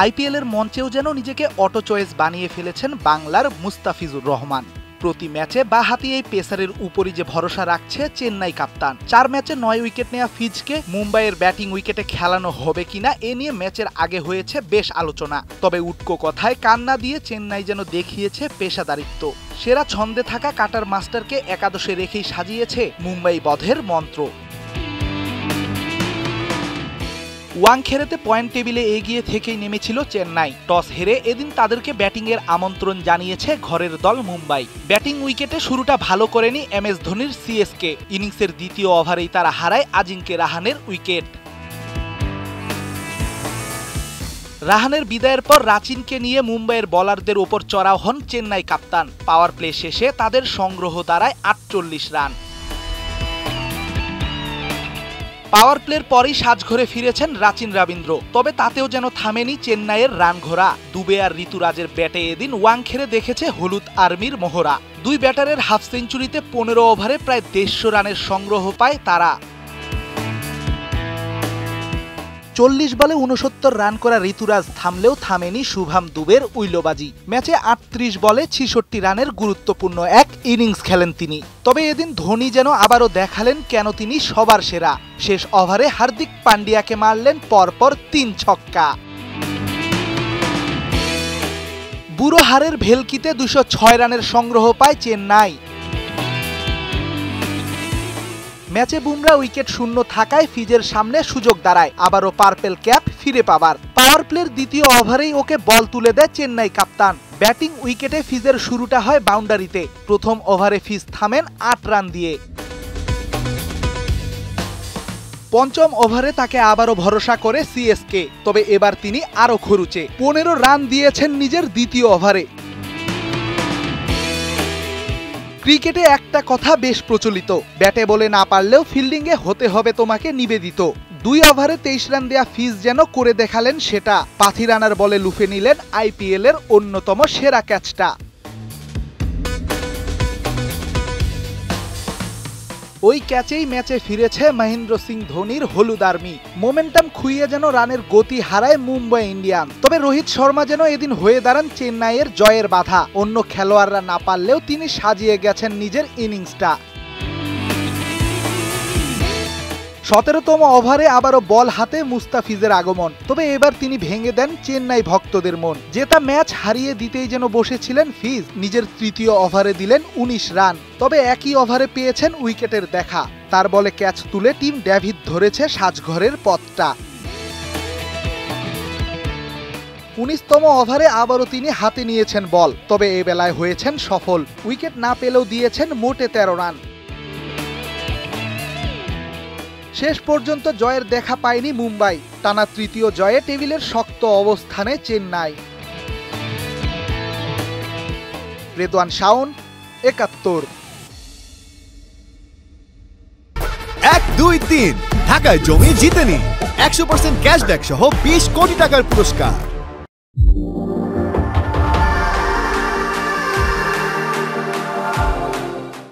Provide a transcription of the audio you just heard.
আইপিএলের মঞ্চেও যেন নিজেকে অটো চয়েস বানিয়ে ফেলেছেন বাংলার মুস্তাফিজুর রহমান। প্রতি ম্যাচে বা হাতি এই পেসারের উপরই যে ভরসা রাখছে চেন্নাই কাপ্তান। 4 ম্যাচে 9 উইকেট নেওয়া ফিজকে মুম্বাইয়ের ব্যাটিং উইকেটে খেলানো হবে কিনা এ নিয়ে ম্যাচের আগে হয়েছে বেশ আলোচনা। তবে উটকো কথায় কান না দিয়ে চেন্নাই যেন দেখিয়েছে পেশাদারিত্ব। সেরা ছন্দে থাকা কাটার মাস্টারকে একাদশে রেখেই সাজিয়েছে মুম্বাই বধের মন্ত্র। ওয়াংখেড়েতে পয়েন্ট টেবিলে এগিয়ে থেকেই নেমেছিল চেন্নাই। টস হেরে এদিন তাদেরকে ব্যাটিংয়ের আমন্ত্রণ জানিয়েছে ঘরের দল মুম্বাই। ব্যাটিং উইকেটে শুরুটা ভালো করেনি এমএস ধোনির সিএসকে। ইনিংসের দ্বিতীয় ওভারেই তারা হারায় আজিঙ্কে রাহানের উইকেট। রাহানের বিদায়ের পর রাচিনকে নিয়ে মুম্বাইয়ের বোলারদের ওপর চড়াও হন চেন্নাই কাপ্তান। পাওয়ার প্লে শেষে তাদের সংগ্রহ দাঁড়ায় 48 রান। পাওয়ার প্লের পরেই সাজঘরে ফিরেছেন রাচিন রবীন্দ্র। তবে তাতেও যেন থামেনি চেন্নাইয়ের রান ঘোড়া। দুবে আর ঋতুরাজের ব্যাটে এদিন ওয়াংখেড়ে দেখেছে হলুদ আর্মির মহড়া। দুই ব্যাটারের হাফ সেঞ্চুরিতে 15 ওভারে প্রায় 150 রানের সংগ্রহ পায় তারা। 40 বলে 69 রান করা ঋতুরাজ থামলেও থামেনি শুভম দুবের উইলোবাজি। ম্যাচে 38 বলে 66 রানের গুরুত্বপূর্ণ এক ইনিংস খেলেন তিনি। তবে এদিন ধোনি যেন আবারও দেখালেন কেন তিনি সবার সেরা। শেষ ওভারে হার্দিক পান্ডিয়াকে মারলেন পরপর 3 ছক্কা। বুড়ো হারের ভেলকিতে 206 রানের সংগ্রহ পায় চেন্নাই। ম্যাচে বুমরা উইকেট শূন্য থাকায় ফিজের সামনে সুযোগ দাঁড়ায় আবারও পার্পেল ক্যাপ ফিরে পাবার। পাওয়ার প্লের দ্বিতীয় ওভারেই ওকে বল তুলে দেয় চেন্নাই কাপ্তান। ব্যাটিং উইকেটে ফিজের শুরুটা হয় বাউন্ডারিতে। প্রথম ওভারে ফিজ থামেন 8 রান দিয়ে। পঞ্চম ওভারে তাকে আবারও ভরসা করে সিএসকে। তবে এবার তিনি আরও খরুচে 15 রান দিয়েছেন নিজের দ্বিতীয় ওভারে। ক্রিকেটে একটা কথা বেশ প্রচলিত, ব্যাটে বলে না পারলেও ফিল্ডিংয়ে হতে হবে তোমাকে নিবেদিত। 2 ওভারে 23 রান দেয়া ফিজ যেন করে দেখালেন সেটা। পাথি রানার বলে লুফে নিলেন আইপিএলের অন্যতম সেরা ক্যাচটা। ওই ক্যাচেই ম্যাচে ফিরেছে মহেন্দ্র সিং ধোনির হলুদ আর্মি। মোমেন্টাম খুইয়ে যেন রানের গতি হারায় মুম্বাই ইন্ডিয়ান। তবে রোহিত শর্মা যেন এদিন হয়ে দাঁড়ান চেন্নাইয়ের জয়ের বাধা। অন্য খেলোয়াড়রা না পারলেও তিনি সাজিয়ে গেছেন নিজের ইনিংসটা। 17তম ওভারে আবারও বল হাতে মুস্তাফিজের আগমন। তবে এবার তিনি ভেঙে দেন চেন্নাই ভক্তদের মন। জেতা ম্যাচ হারিয়ে দিতেই যেন বসেছিলেন ফিজ। নিজের তৃতীয় ওভারে দিলেন 19 রান। তবে একই ওভারে পেয়েছেন উইকেটের দেখা। তার বলে ক্যাচ তুলে টিম ডেভিড ধরেছে সাজঘরের পথটা। 19তম ওভারে আবারও তিনি হাতে নিয়েছেন বল। তবে এ বেলায় হয়েছেন সফল। উইকেট না পেলেও দিয়েছেন মোটে 13 রান। শেষ পর্যন্ত জয়ের দেখা পায়নি মুম্বাই। টানা তৃতীয় জয়ে টেবিলের শক্ত অবস্থানে চেন্নাই। রেদওয়ান শাওন, 71। 1, 2, 3 ঢাকায় জমি জিতে নিন 100% ক্যাশব্যাক সহ 20 কোটি টাকার পুরস্কার।